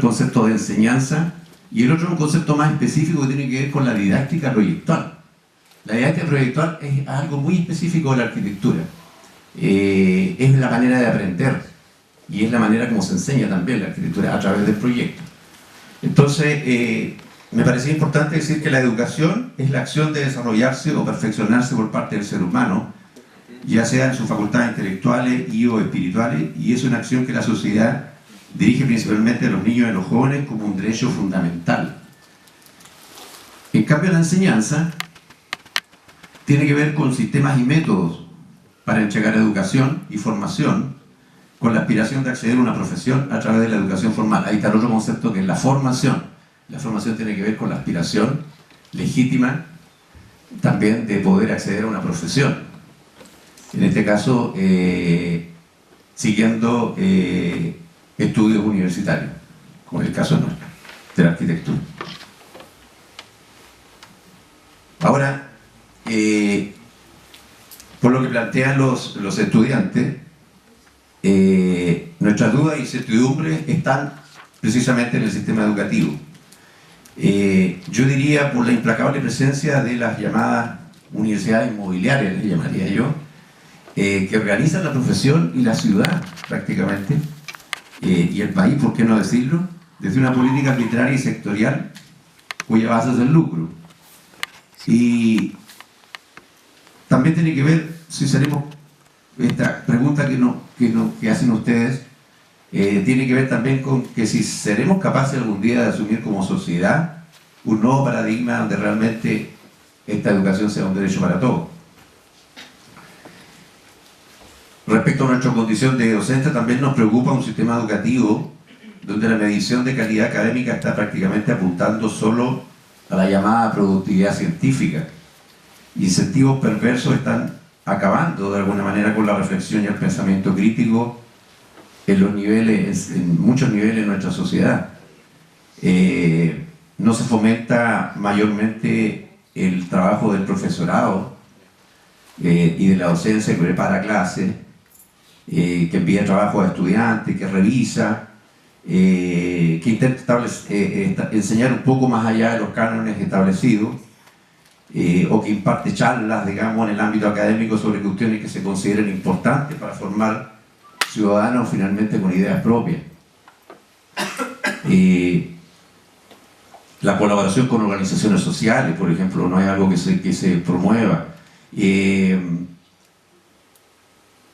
concepto de enseñanza, y el otro es un concepto más específico que tiene que ver con la didáctica proyectual. La didáctica proyectual es algo muy específico de la arquitectura. Es la manera de aprender y es la manera como se enseña también la arquitectura a través del proyecto. Entonces, me parecía importante decir que la educación es la acción de desarrollarse o perfeccionarse por parte del ser humano, ya sea en sus facultades intelectuales y o espirituales, y es una acción que la sociedad dirige principalmente a los niños y a los jóvenes como un derecho fundamental. En cambio, la enseñanza tiene que ver con sistemas y métodos para entregar educación y formación con la aspiración de acceder a una profesión a través de la educación formal. Ahí está el otro concepto, que es la formación. La formación tiene que ver con la aspiración legítima también de poder acceder a una profesión. En este caso, siguiendo estudios universitarios, como es el caso nuestro, de la arquitectura. Ahora, por lo que plantean los estudiantes, nuestras dudas y incertidumbres están precisamente en el sistema educativo. Yo diría por la implacable presencia de las llamadas universidades inmobiliarias, le llamaría yo, que organizan la profesión y la ciudad prácticamente, y el país, ¿por qué no decirlo?, desde una política arbitraria y sectorial cuya base es el lucro. Y también tiene que ver, si seremos, esta pregunta que hacen ustedes, tiene que ver también con que si seremos capaces algún día de asumir como sociedad un nuevo paradigma donde realmente esta educación sea un derecho para todos. Respecto a nuestra condición de docente, también nos preocupa un sistema educativo donde la medición de calidad académica está prácticamente apuntando solo a la llamada productividad científica. Incentivos perversos están acabando de alguna manera con la reflexión y el pensamiento crítico en muchos niveles de nuestra sociedad. No se fomenta mayormente el trabajo del profesorado y de la docencia que prepara clases, que envía trabajo a estudiantes, que revisa, que intenta enseñar un poco más allá de los cánones establecidos, o que imparte charlas, digamos, en el ámbito académico sobre cuestiones que se consideren importantes para formar ciudadanos finalmente con ideas propias. La colaboración con organizaciones sociales, por ejemplo, no es algo que se promueva.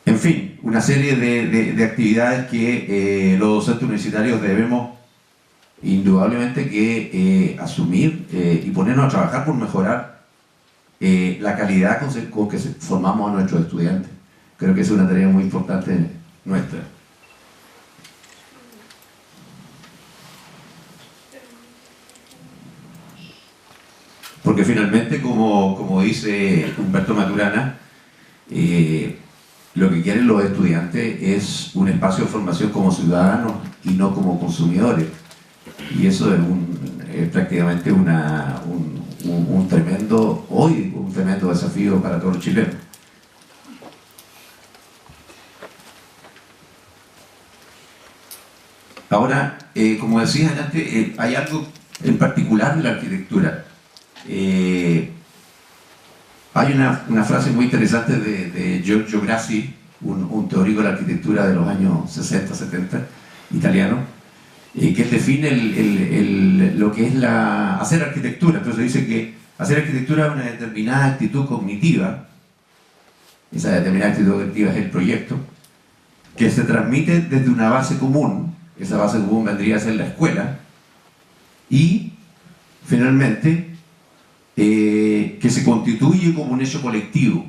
En fin, una serie de actividades que los docentes universitarios debemos indudablemente que asumir y ponernos a trabajar por mejorar la calidad con que formamos a nuestros estudiantes. Creo que es una tarea muy importante nuestra. Porque finalmente, como dice Humberto Maturana, lo que quieren los estudiantes es un espacio de formación como ciudadanos y no como consumidores. Y eso es prácticamente un tremendo desafío para todos los chilenos. Ahora, como decía antes, hay algo en particular en la arquitectura. Hay una frase muy interesante de Giorgio Grassi, un teórico de la arquitectura de los años 60, 70, italiano, que define lo que es hacer arquitectura. Entonces dice que hacer arquitectura es una determinada actitud cognitiva, esa determinada actitud cognitiva es el proyecto, que se transmite desde una base común, esa base común vendría a ser la escuela, y finalmente que se constituye como un hecho colectivo.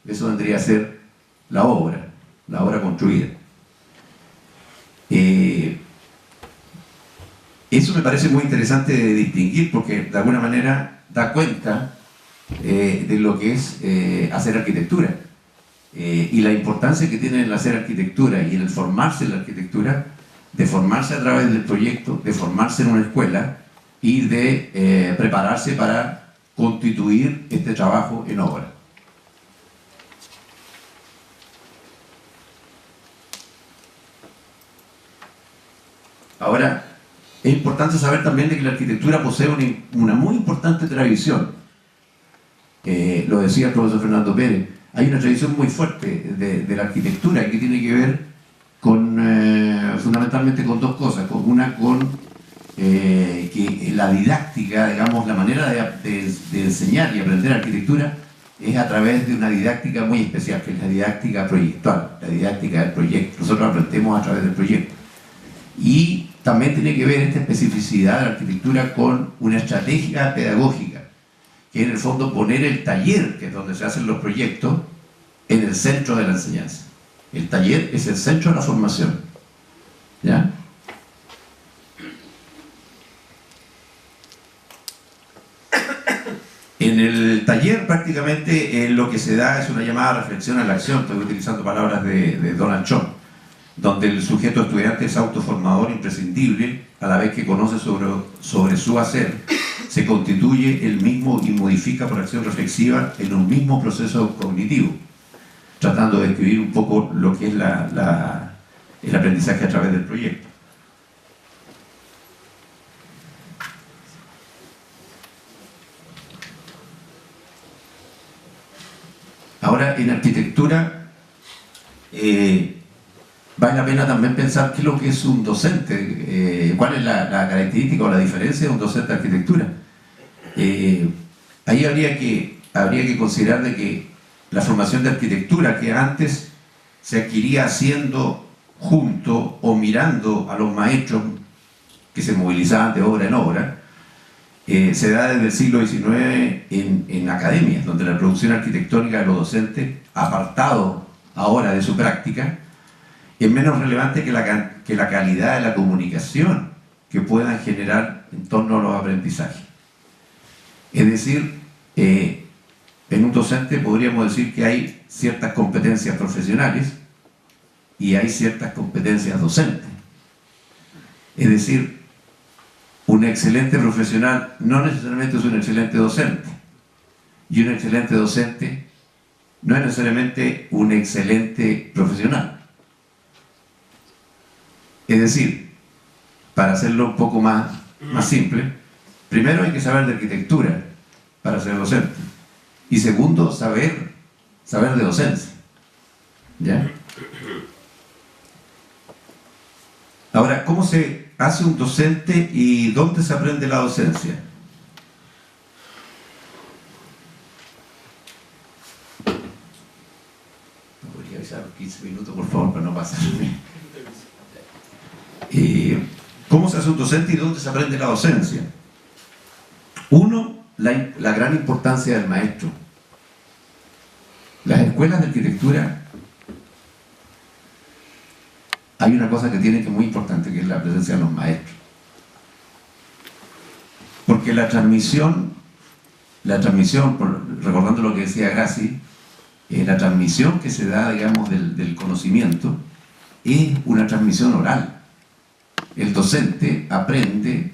Eso vendría a ser la obra construida. Eso me parece muy interesante de distinguir porque de alguna manera da cuenta de lo que es hacer arquitectura y la importancia que tiene el hacer arquitectura y el formarse en la arquitectura, de formarse a través del proyecto, de formarse en una escuela y de prepararse para constituir este trabajo en obra. Ahora, Es importante saber también de que la arquitectura posee una muy importante tradición. Lo decía el profesor Fernando Pérez, hay una tradición muy fuerte de la arquitectura que tiene que ver con, fundamentalmente con dos cosas. Una con que la didáctica, digamos, la manera de enseñar y aprender arquitectura es a través de una didáctica muy especial, que es la didáctica proyectual, la didáctica del proyecto. Nosotros aprendemos a través del proyecto. Y también tiene que ver esta especificidad de la arquitectura con una estrategia pedagógica, que es en el fondo poner el taller, que es donde se hacen los proyectos, en el centro de la enseñanza. El taller es el centro de la formación. ¿Ya? En el taller prácticamente lo que se da es una llamada reflexión a la acción, estoy utilizando palabras de Donald Trump, donde el sujeto estudiante es autoformador imprescindible, a la vez que conoce sobre su hacer, se constituye él mismo y modifica por acción reflexiva en un mismo proceso cognitivo, tratando de describir un poco lo que es el aprendizaje a través del proyecto. Ahora, en arquitectura, vale la pena también pensar qué es lo que es un docente, cuál es la característica o la diferencia de un docente de arquitectura. Ahí habría que considerar de que la formación de arquitectura, que antes se adquiría haciendo junto o mirando a los maestros que se movilizaban de obra en obra, se da desde el siglo XIX en academias, donde la producción arquitectónica de los docentes, apartado ahora de su práctica, es menos relevante que la calidad de la comunicación que puedan generar en torno a los aprendizajes. Es decir, en un docente podríamos decir que hay ciertas competencias profesionales y hay ciertas competencias docentes. Es decir, un excelente profesional no necesariamente es un excelente docente, y un excelente docente no es necesariamente un excelente profesional. Es decir, para hacerlo un poco más simple, primero hay que saber de arquitectura para ser docente, y segundo, saber de docencia. ¿Ya? Ahora, ¿cómo se hace un docente y dónde se aprende la docencia? ¿Me podría avisar 15 minutos, por favor, para no pasarme? ¿Cómo se hace un docente y dónde se aprende la docencia? Uno, la gran importancia del maestro. Las escuelas de arquitectura, hay una cosa que tiene que es muy importante, que es la presencia de los maestros. Porque la transmisión, recordando lo que decía Grassi, la transmisión que se da, digamos, del conocimiento, es una transmisión oral. El docente aprende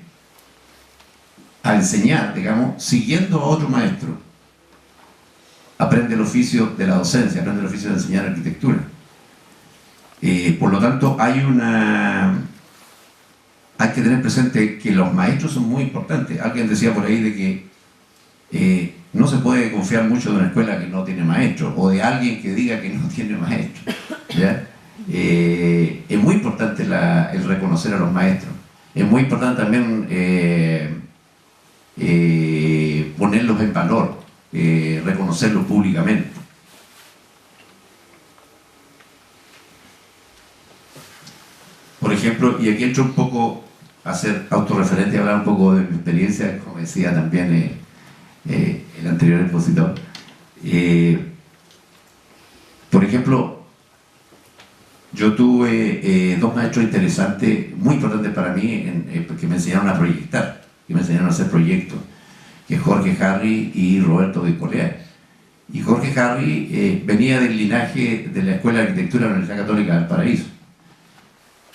a enseñar, digamos, siguiendo a otro maestro. Aprende el oficio de la docencia, aprende el oficio de enseñar arquitectura. Por lo tanto, hay que tener presente que los maestros son muy importantes. Alguien decía por ahí de que no se puede confiar mucho de una escuela que no tiene maestro, o de alguien que diga que no tiene maestro. ¿Ya? Es muy importante el reconocer a los maestros. Es muy importante también ponerlos en valor, reconocerlos públicamente. Por ejemplo, y aquí entro un poco a ser autorreferente y hablar un poco de mi experiencia, como decía también el anterior expositor. Por ejemplo, yo tuve dos maestros interesantes, muy importantes para mí, que me enseñaron a proyectar, que me enseñaron a hacer proyectos, que es Jorge Harry y Roberto Goicolea. Y Jorge Harry venía del linaje de la Escuela de Arquitectura de la Universidad Católica del Paraíso.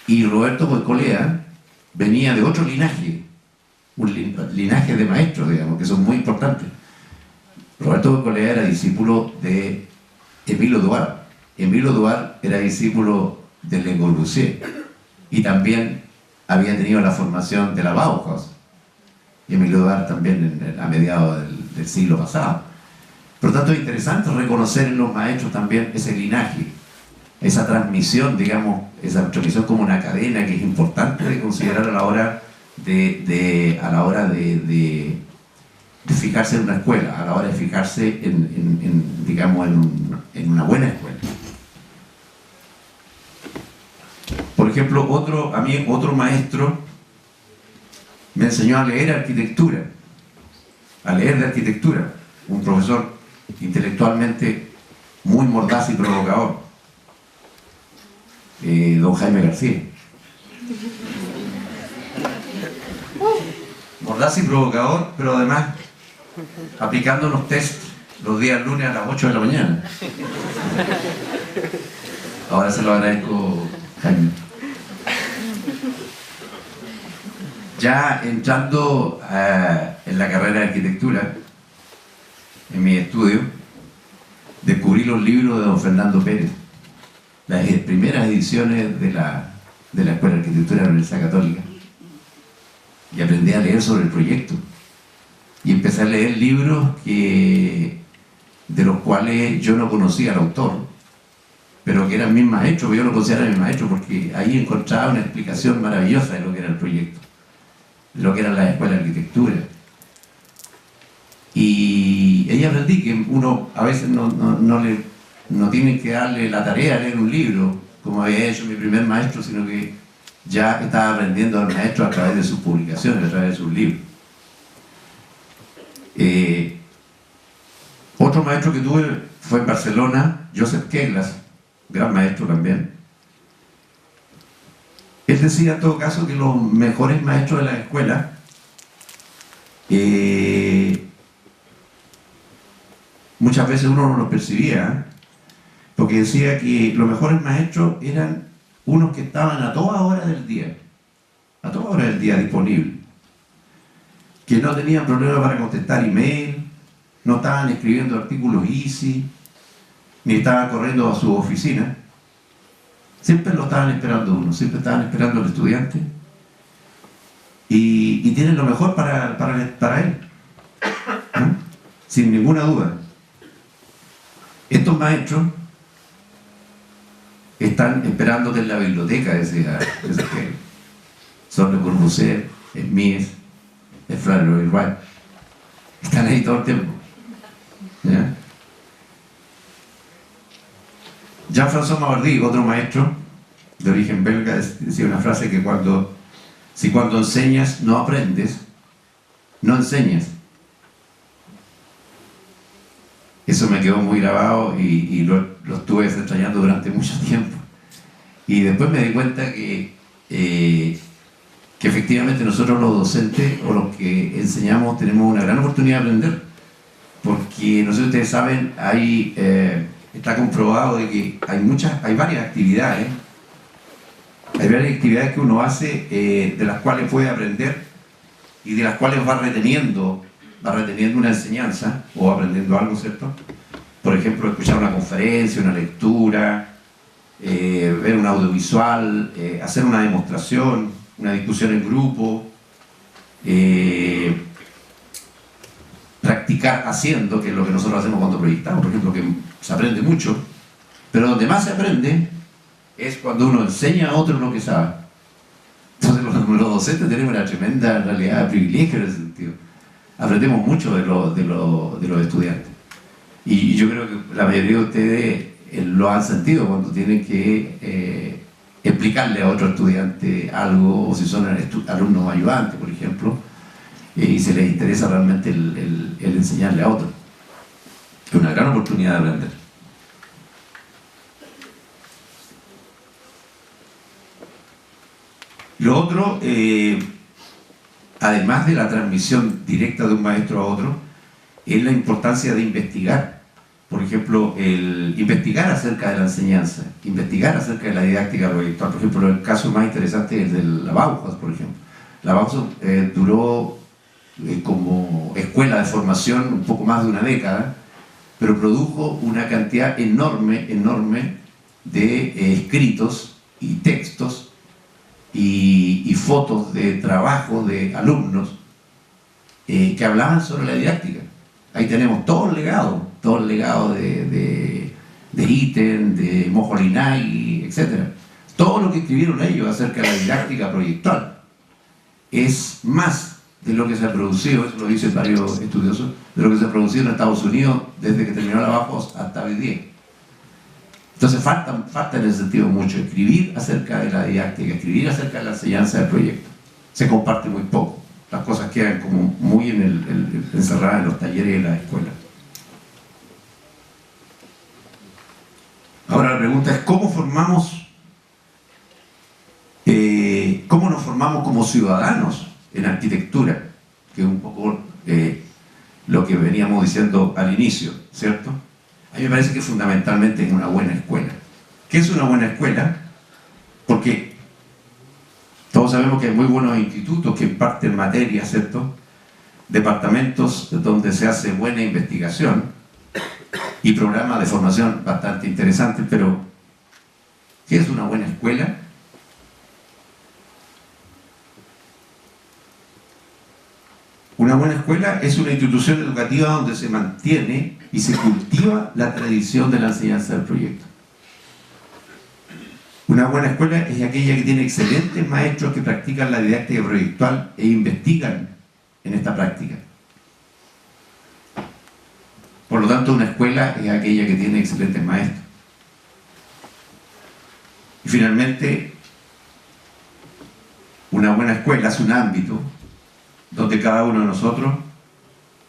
Y Roberto Goicolea venía de otro linaje, un linaje de maestros, digamos, que son muy importantes. Roberto Goicolea era discípulo de Emilio Duarte. Emilio Duarte era discípulo de Le Corbusier. Y también había tenido la formación de la Bauhaus, y Emilio Dar también a mediados del siglo pasado. Por lo tanto, es interesante reconocer en los maestros también ese linaje, esa transmisión, digamos, esa transmisión como una cadena que es importante de considerar a la hora de fijarse en una escuela, a la hora de fijarse digamos, en una buena escuela. Por ejemplo, a mí otro maestro me enseñó a leer arquitectura, a leer de arquitectura, un profesor intelectualmente muy mordaz y provocador, don Jaime García. Mordaz y provocador, pero además aplicando los test los días lunes a las 8 de la mañana. Ahora se lo agradezco, Jaime. Ya entrando en la carrera de arquitectura, en mi estudio, descubrí los libros de don Fernando Pérez, las primeras ediciones de la Escuela de Arquitectura de la Universidad Católica, y aprendí a leer sobre el proyecto. Y empecé a leer libros de los cuales yo no conocía al autor, pero que eran mis maestros, yo lo consideraba mi maestro, porque ahí encontraba una explicación maravillosa de lo que era el proyecto, de lo que era la Escuela de Arquitectura. Y ahí aprendí que uno a veces no tiene que darle la tarea de leer un libro, como había hecho mi primer maestro, sino que ya estaba aprendiendo al maestro a través de sus publicaciones, a través de sus libros. Otro maestro que tuve fue en Barcelona, Josep Keglas, gran maestro también. Él decía en todo caso que los mejores maestros de la escuela muchas veces uno no los percibía, porque decía que los mejores maestros eran unos que estaban a toda hora del día disponibles, que no tenían problema para contestar email, no estaban escribiendo artículos easy, ni estaban corriendo a su oficina. Siempre lo estaban esperando uno, siempre estaban esperando al estudiante, y tienen lo mejor para él, ¿no? Sin ninguna duda. Estos maestros están esperándote en la biblioteca, decía que son Le Corbusier, es Mies, es Flanery Wright. Están ahí todo el tiempo, ¿ya? Jean-François Mavardy, otro maestro de origen belga, decía una frase que cuando enseñas no aprendes, no enseñas. Eso me quedó muy grabado y lo estuve extrañando durante mucho tiempo. Y después me di cuenta que efectivamente nosotros los docentes o los que enseñamos tenemos una gran oportunidad de aprender. Porque, no sé si ustedes saben, está comprobado de que hay varias actividades. Hay varias actividades que uno hace de las cuales puede aprender y de las cuales va reteniendo una enseñanza o aprendiendo algo, ¿cierto? Por ejemplo, escuchar una conferencia, una lectura, ver un audiovisual, hacer una demostración, una discusión en grupo, practicar haciendo, que es lo que nosotros hacemos cuando proyectamos, por ejemplo, que se aprende mucho, pero donde más se aprende es cuando uno enseña a otros lo que sabe. Entonces los docentes tenemos una tremenda realidad de privilegio en ese sentido. Aprendemos mucho de los estudiantes. Y yo creo que la mayoría de ustedes lo han sentido cuando tienen que explicarle a otro estudiante algo, o si son alumnos ayudantes, por ejemplo, y se les interesa realmente el enseñarle a otro. Es una gran oportunidad de aprender. Lo otro, además de la transmisión directa de un maestro a otro, es la importancia de investigar. Por ejemplo, investigar acerca de la enseñanza, investigar acerca de la didáctica proyectual. Por ejemplo, el caso más interesante es de la Bauhaus, por ejemplo. La Bauhaus duró como escuela de formación un poco más de una década, pero produjo una cantidad enorme de escritos y textos y fotos de trabajo de alumnos que hablaban sobre la didáctica. Ahí tenemos todo el legado de Itten, de Moholy-Nagy, etc. Todo lo que escribieron ellos acerca de la didáctica proyectual es más de lo que se ha producido, eso lo dicen varios estudiosos, de lo que se ha producido en Estados Unidos desde que terminó la Bauhaus hasta hoy día. Entonces falta en ese sentido mucho escribir acerca de la didáctica, escribir acerca de la enseñanza del proyecto. Se comparte muy poco, las cosas quedan como muy encerradas en los talleres y en las escuelas. Ahora la pregunta es ¿cómo nos formamos como ciudadanos en arquitectura? Que es un poco lo que veníamos diciendo al inicio, ¿cierto? A mí me parece que fundamentalmente es una buena escuela. ¿Qué es una buena escuela? Porque todos sabemos que hay muy buenos institutos que imparten materias, ¿cierto? Departamentos donde se hace buena investigación y programas de formación bastante interesantes, pero ¿qué es una buena escuela? Una buena escuela es una institución educativa donde se mantiene y se cultiva la tradición de la enseñanza del proyecto. Una buena escuela es aquella que tiene excelentes maestros que practican la didáctica proyectual e investigan en esta práctica. Por lo tanto, una escuela es aquella que tiene excelentes maestros. Y finalmente, una buena escuela es un ámbito donde cada uno de nosotros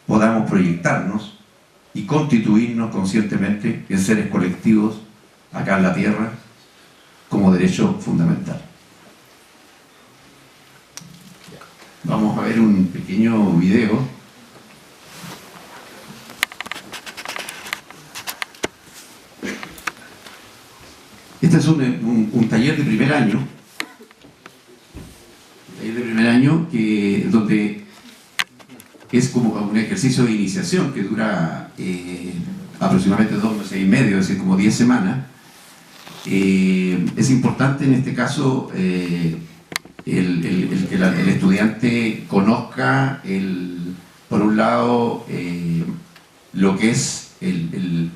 podamos proyectarnos y constituirnos conscientemente en seres colectivos acá en la Tierra como derecho fundamental. Vamos a ver un pequeño video. Este es un taller de primer año. Donde es como un ejercicio de iniciación que dura aproximadamente 2 meses y medio, es decir, como 10 semanas. Es importante en este caso el que el estudiante conozca, por un lado, lo que es el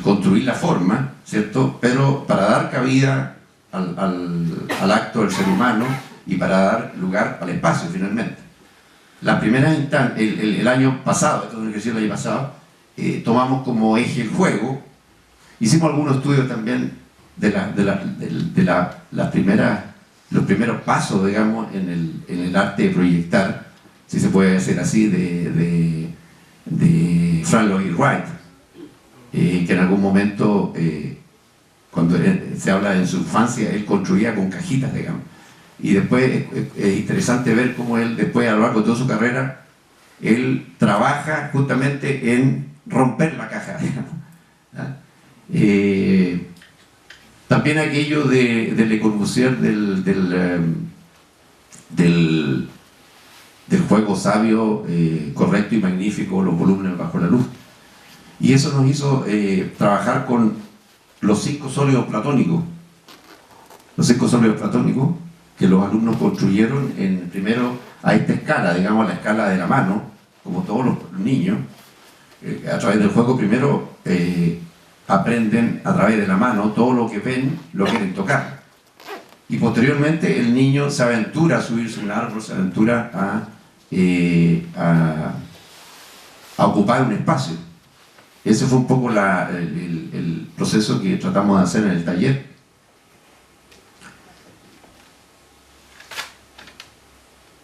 construir la forma, ¿cierto? Pero para dar cabida al acto del ser humano y para dar lugar al espacio, finalmente. La primera instancia, el año pasado, esto es un ejercicio del año pasado, tomamos como eje el juego. Hicimos algunos estudios también de los primeros pasos, digamos, en el arte de proyectar, si se puede decir así, de Frank Lloyd Wright, que en algún momento, cuando se habla en su infancia, él construía con cajitas, digamos. Y después es interesante ver cómo él, después a lo largo de toda su carrera, él trabaja justamente en romper la caja, digamos. También aquello de Le Corbusier del juego sabio, correcto y magnífico, los volúmenes bajo la luz. Y eso nos hizo trabajar con los 5 sólidos platónicos. Los 5 sólidos platónicos que los alumnos construyeron primero a esta escala, digamos a la escala de la mano, como todos los niños. A través del juego primero aprenden a través de la mano, todo lo que ven lo quieren tocar. Y posteriormente el niño se aventura a subirse a un árbol, se aventura a ocupar un espacio. Ese fue un poco el proceso que tratamos de hacer en el taller.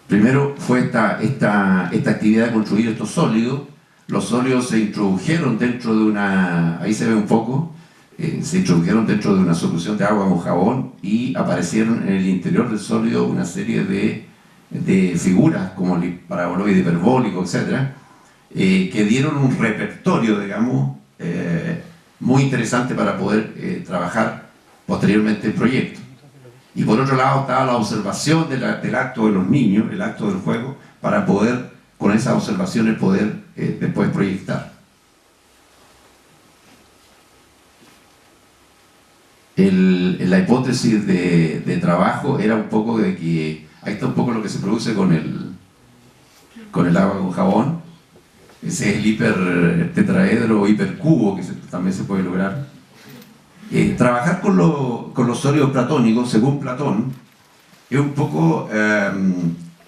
Primero fue esta actividad de construir estos sólidos. Los sólidos se introdujeron dentro de una, ahí se ve un poco, se introdujeron dentro de una solución de agua con jabón y aparecieron en el interior del sólido una serie de figuras como el paraboloide hiperbólico, etc., que dieron un repertorio, digamos, muy interesante para poder trabajar posteriormente el proyecto. Y por otro lado estaba la observación del acto de los niños, el acto del juego, para poder, con esas observaciones, poder después proyectar. la hipótesis de trabajo era un poco de que, ahí está un poco lo que se produce con el agua con jabón, ese es el hipertetraedro o hipercubo que también se puede lograr. Trabajar con los sólidos platónicos, según Platón, es un poco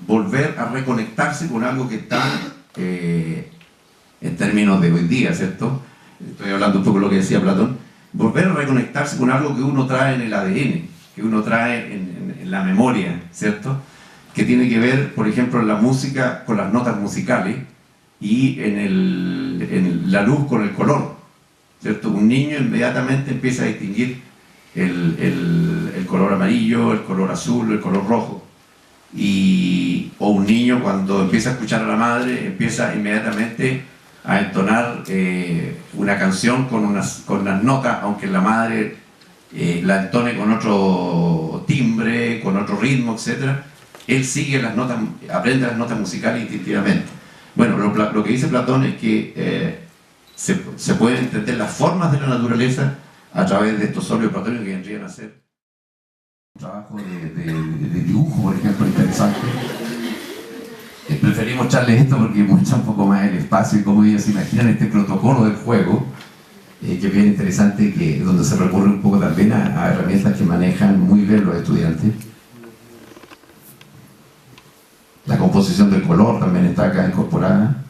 volver a reconectarse con algo que está en términos de hoy día, ¿cierto? Estoy hablando un poco de lo que decía Platón, volver a reconectarse con algo que uno trae en el ADN, que uno trae en la memoria, ¿cierto? Que tiene que ver, por ejemplo, en la música, con las notas musicales y en la luz con el color, ¿cierto? Un niño inmediatamente empieza a distinguir el color amarillo, el color azul, el color rojo. O un niño cuando empieza a escuchar a la madre, empieza inmediatamente a entonar una canción con las notas, aunque la madre la entone con otro timbre, con otro ritmo, etc. Él sigue las notas, aprende las notas musicales instintivamente. Bueno, lo que dice Platón es que se pueden entender las formas de la naturaleza a través de estos sólidos platónicos que vendrían a ser un trabajo de dibujo, por ejemplo, interesante. Preferí mostrarles esto porque muestra un poco más el espacio y cómo ellos se imaginan este protocolo del juego, que es bien interesante, donde se recurre un poco también a herramientas que manejan muy bien los estudiantes. La composición del color también está acá incorporada.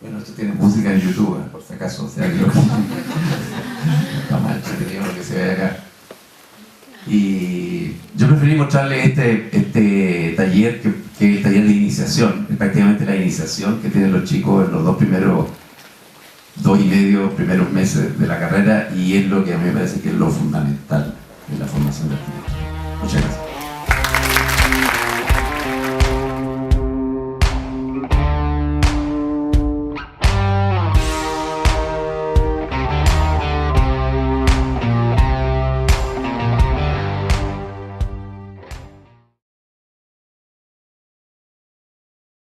Bueno, esto tiene música en YouTube, por si acaso, o sea, creo que está mal entretenido lo que se ve acá. Y yo preferí mostrarles este taller, que es el taller de iniciación, es prácticamente la iniciación que tienen los chicos en los dos y medio primeros meses de la carrera, y es lo que a mí me parece que es lo fundamental en la formación del arquitecto. Muchas gracias.